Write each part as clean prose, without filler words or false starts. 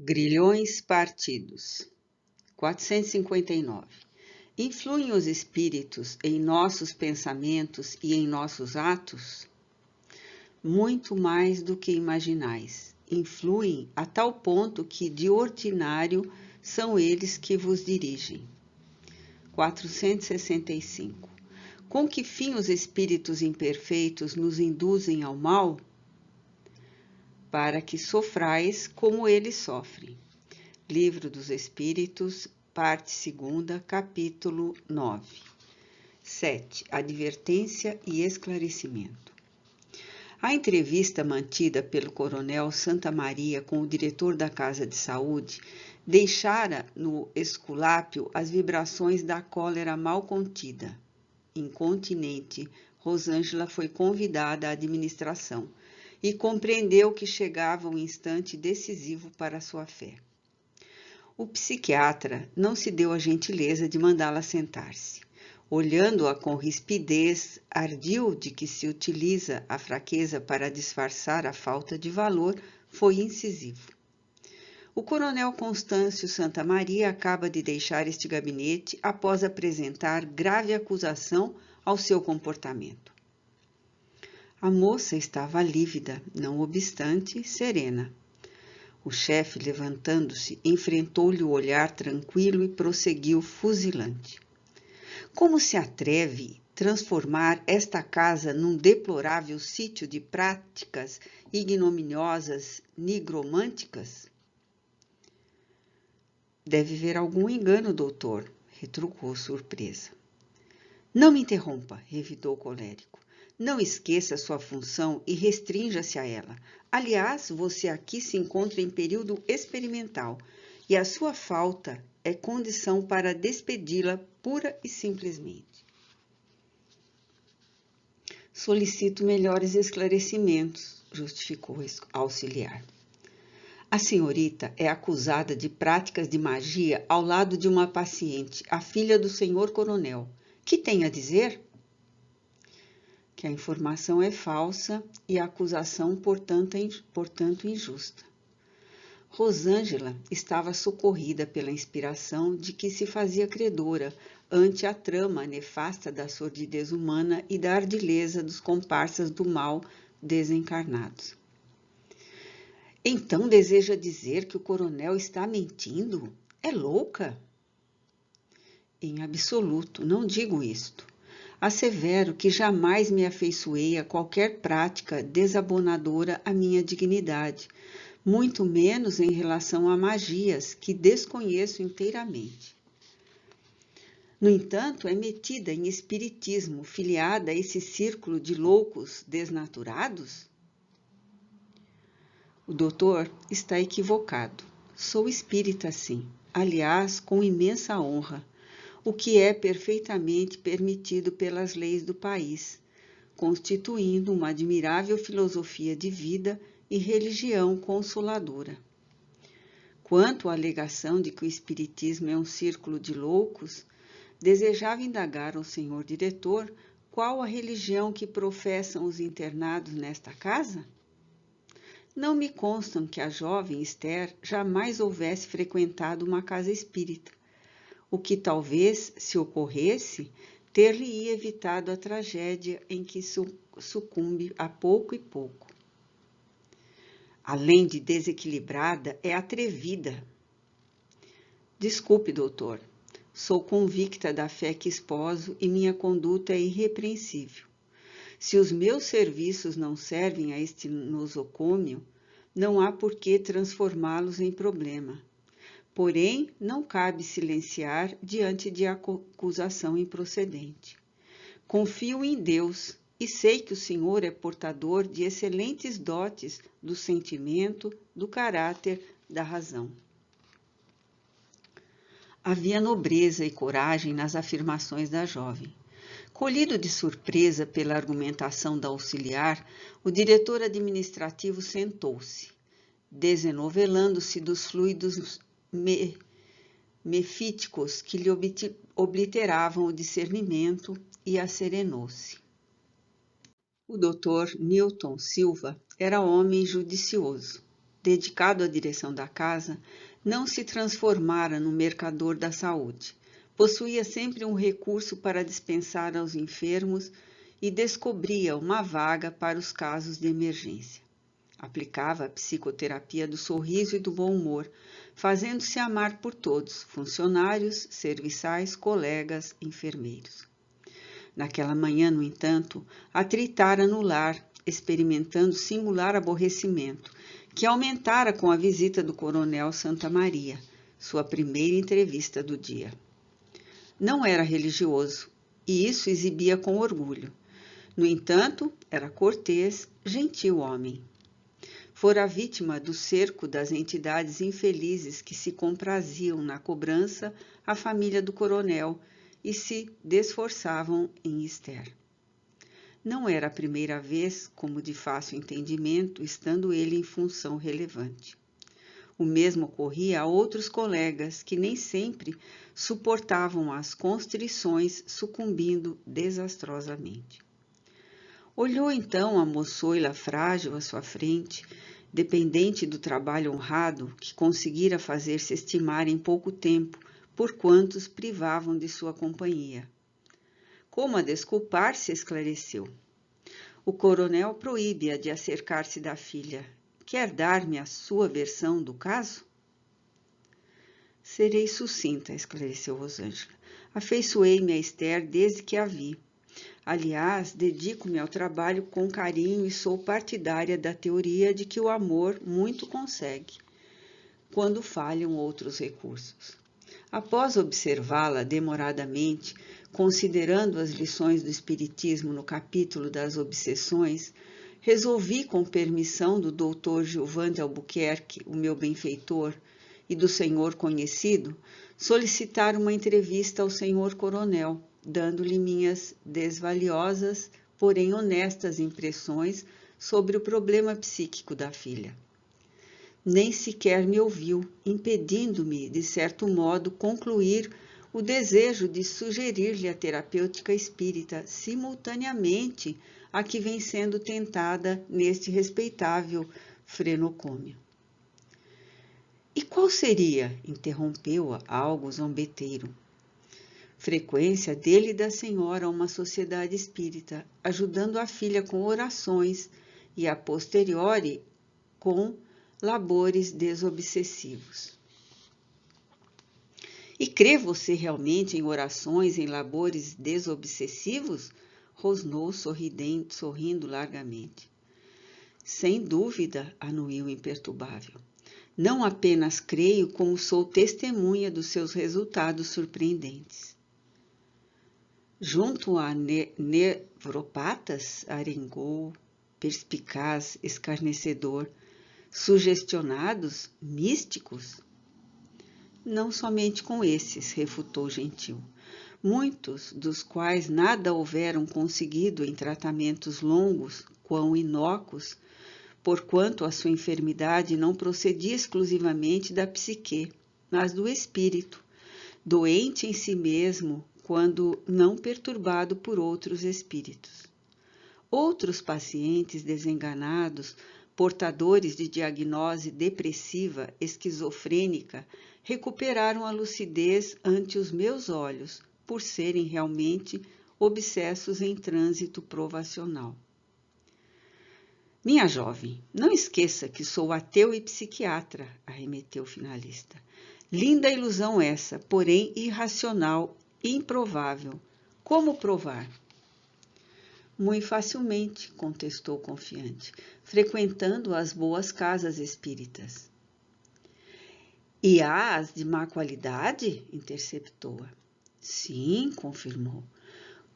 Grilhões partidos. 459. Influem os espíritos em nossos pensamentos e em nossos atos? Muito mais do que imaginais. Influem a tal ponto que, de ordinário, são eles que vos dirigem. 465. Com que fim os espíritos imperfeitos nos induzem ao mal? Para que sofrais como eles sofrem. Livro dos Espíritos, parte 2, capítulo 9. 7. Advertência e esclarecimento. A entrevista mantida pelo coronel Santa Maria com o diretor da Casa de Saúde deixara no esculápio as vibrações da cólera mal contida. Incontinente, Rosângela foi convidada à administração e compreendeu que chegava um instante decisivo para a sua fé. O psiquiatra não se deu a gentileza de mandá-la sentar-se. Olhando-a com rispidez, ardil de que se utiliza a fraqueza para disfarçar a falta de valor, foi incisivo. O coronel Constâncio Santa Maria acaba de deixar este gabinete após apresentar grave acusação ao seu comportamento. A moça estava lívida, não obstante, serena. O chefe, levantando-se, enfrentou-lhe o olhar tranquilo e prosseguiu fuzilante. Como se atreve transformar esta casa num deplorável sítio de práticas ignominiosas nigromânticas? Deve haver algum engano, doutor, retrucou surpresa. Não me interrompa, revidou o colérico. Não esqueça sua função e restrinja-se a ela. Aliás, você aqui se encontra em período experimental e a sua falta é condição para despedi-la pura e simplesmente. Solicito melhores esclarecimentos, justificou o auxiliar. A senhorita é acusada de práticas de magia ao lado de uma paciente, a filha do senhor coronel. Que tem a dizer? Que a informação é falsa e a acusação, portanto, injusta. Rosângela estava socorrida pela inspiração de que se fazia credora ante a trama nefasta da sordidez humana e da ardileza dos comparsas do mal desencarnados. Então deseja dizer que o coronel está mentindo? É louca? Em absoluto, não digo isto. Assevero que jamais me afeiçoei a qualquer prática desabonadora à minha dignidade, muito menos em relação a magias que desconheço inteiramente. No entanto, é metida em espiritismo, filiada a esse círculo de loucos desnaturados? O doutor está equivocado. Sou espírita, sim, aliás, com imensa honra, o que é perfeitamente permitido pelas leis do país, constituindo uma admirável filosofia de vida e religião consoladora. Quanto à alegação de que o espiritismo é um círculo de loucos, desejava indagar ao senhor diretor qual a religião que professam os internados nesta casa? Não me constam que a jovem Esther jamais houvesse frequentado uma casa espírita, o que talvez, se ocorresse, ter-lhe-ia evitado a tragédia em que sucumbe a pouco e pouco. Além de desequilibrada, é atrevida. Desculpe, doutor, sou convicta da fé que esposo e minha conduta é irrepreensível. Se os meus serviços não servem a este nosocômio, não há por que transformá-los em problema. Porém, não cabe silenciar diante de acusação improcedente. Confio em Deus e sei que o Senhor é portador de excelentes dotes do sentimento, do caráter, da razão. Havia nobreza e coragem nas afirmações da jovem. Colhido de surpresa pela argumentação da auxiliar, o diretor administrativo sentou-se, desenovelando-se dos fluidos mefíticos que lhe obliteravam o discernimento e acerenou-se. O Dr. Newton Silva era homem judicioso. dedicado à direção da casa, não se transformara no mercador da saúde. Possuía sempre um recurso para dispensar aos enfermos e descobria uma vaga para os casos de emergência. Aplicava a psicoterapia do sorriso e do bom humor, fazendo-se amar por todos, funcionários, serviçais, colegas, enfermeiros. Naquela manhã, no entanto, atritara no lar, experimentando singular aborrecimento, que aumentara com a visita do coronel Santa Maria, sua primeira entrevista do dia. Não era religioso, e isso exibia com orgulho. No entanto, era cortês, gentil homem. Fora vítima do cerco das entidades infelizes que se compraziam na cobrança à família do coronel e se desforçavam em Esther. Não era a primeira vez, como de fácil entendimento, estando ele em função relevante. O mesmo ocorria a outros colegas que nem sempre suportavam as constrições, sucumbindo desastrosamente. Olhou então a moçoila frágil à sua frente, dependente do trabalho honrado que conseguira fazer-se estimar em pouco tempo por quantos privavam de sua companhia. Como a desculpar-se, esclareceu. O coronel proíbe-a de acercar-se da filha. Quer dar-me a sua versão do caso? Serei sucinta, esclareceu Rosângela. Afeiçoei-me a Esther desde que a vi. Aliás, dedico-me ao trabalho com carinho e sou partidária da teoria de que o amor muito consegue, quando falham outros recursos. Após observá-la demoradamente, considerando as lições do Espiritismo no capítulo das obsessões, resolvi, com permissão do Dr. Gilvan de Albuquerque, o meu benfeitor, e do senhor conhecido, solicitar uma entrevista ao senhor coronel, dando-lhe minhas desvaliosas, porém honestas impressões sobre o problema psíquico da filha. Nem sequer me ouviu, impedindo-me, de certo modo, concluir o desejo de sugerir-lhe a terapêutica espírita simultaneamente a que vem sendo tentada neste respeitável frenocômio. E qual seria, interrompeu-a algo zombeteiro, frequência dele e da senhora a uma sociedade espírita, ajudando a filha com orações e, a posteriori, com labores desobsessivos. E crê você realmente em orações, em labores desobsessivos? Rosnou sorrindo largamente. Sem dúvida, anuiu imperturbável. Não apenas creio, como sou testemunha dos seus resultados surpreendentes. Junto a nevropatas, arengou, perspicaz, escarnecedor, sugestionados, místicos? Não somente com esses, refutou Gentil. Muitos dos quais nada houveram conseguido em tratamentos longos, quão inócuos, porquanto a sua enfermidade não procedia exclusivamente da psique, mas do espírito, doente em si mesmo, quando não perturbado por outros espíritos. Outros pacientes desenganados, portadores de diagnose depressiva, esquizofrênica, recuperaram a lucidez ante os meus olhos, por serem realmente obsessos em trânsito provacional. Minha jovem, não esqueça que sou ateu e psiquiatra, arremeteu o finalista. Linda ilusão essa, porém irracional, improvável. Como provar? Muito facilmente, contestou confiante, frequentando as boas casas espíritas. E há as de má qualidade? Interceptou-a. Sim, confirmou.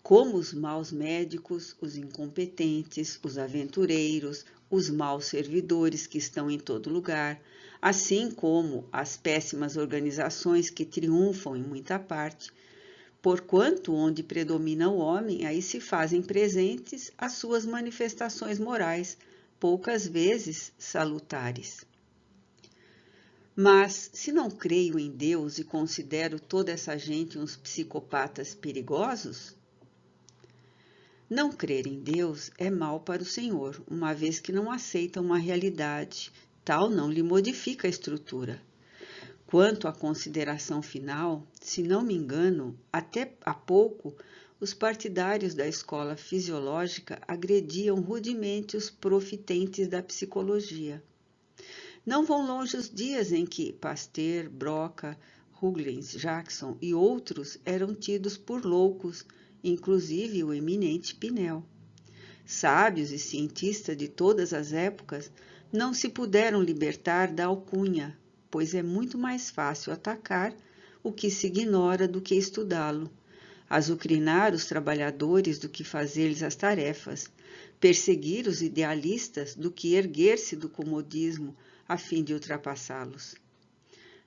Como os maus médicos, os incompetentes, os aventureiros, os maus servidores que estão em todo lugar, assim como as péssimas organizações que triunfam em muita parte, porquanto onde predomina o homem, aí se fazem presentes as suas manifestações morais, poucas vezes salutares. Mas, se não creio em Deus e considero toda essa gente uns psicopatas perigosos, não crer em Deus é mal para o Senhor, uma vez que não aceita uma realidade Tal não lhe modifica a estrutura. Quanto à consideração final, se não me engano, até há pouco, os partidários da escola fisiológica agrediam rudemente os profitentes da psicologia. Não vão longe os dias em que Pasteur, Broca, Huygens, Jackson e outros eram tidos por loucos, inclusive o eminente Pinel. Sábios e cientistas de todas as épocas não se puderam libertar da alcunha, pois é muito mais fácil atacar o que se ignora do que estudá-lo, azucrinar os trabalhadores do que fazer-lhes as tarefas, perseguir os idealistas do que erguer-se do comodismo a fim de ultrapassá-los.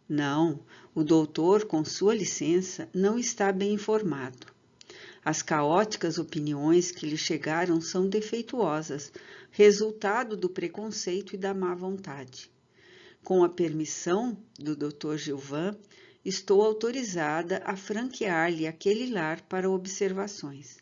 Não, o doutor, com sua licença, não está bem informado. As caóticas opiniões que lhe chegaram são defeituosas, resultado do preconceito e da má vontade. Com a permissão do Dr. Gilvan, estou autorizada a franquear-lhe aquele lar para observações.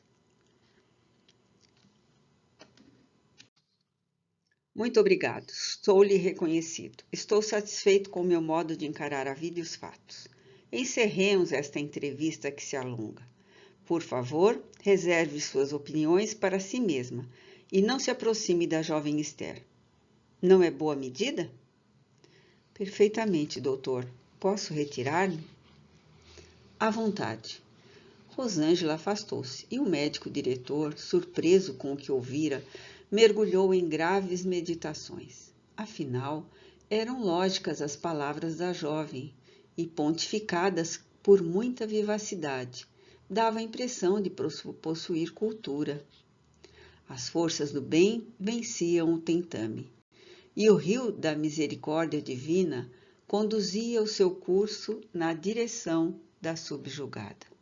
Muito obrigado, estou-lhe reconhecido. Estou satisfeito com o meu modo de encarar a vida e os fatos. Encerremos esta entrevista que se alonga. Por favor, reserve suas opiniões para si mesma e não se aproxime da jovem Esther. Não é boa medida? Perfeitamente, doutor. Posso retirar-me? À vontade. Rosângela afastou-se e o médico diretor, surpreso com o que ouvira, mergulhou em graves meditações. Afinal, eram lógicas as palavras da jovem e pontificadas por muita vivacidade. Dava a impressão de possuir cultura. As forças do bem venciam o tentame, e o rio da misericórdia divina conduzia o seu curso na direção da subjugada.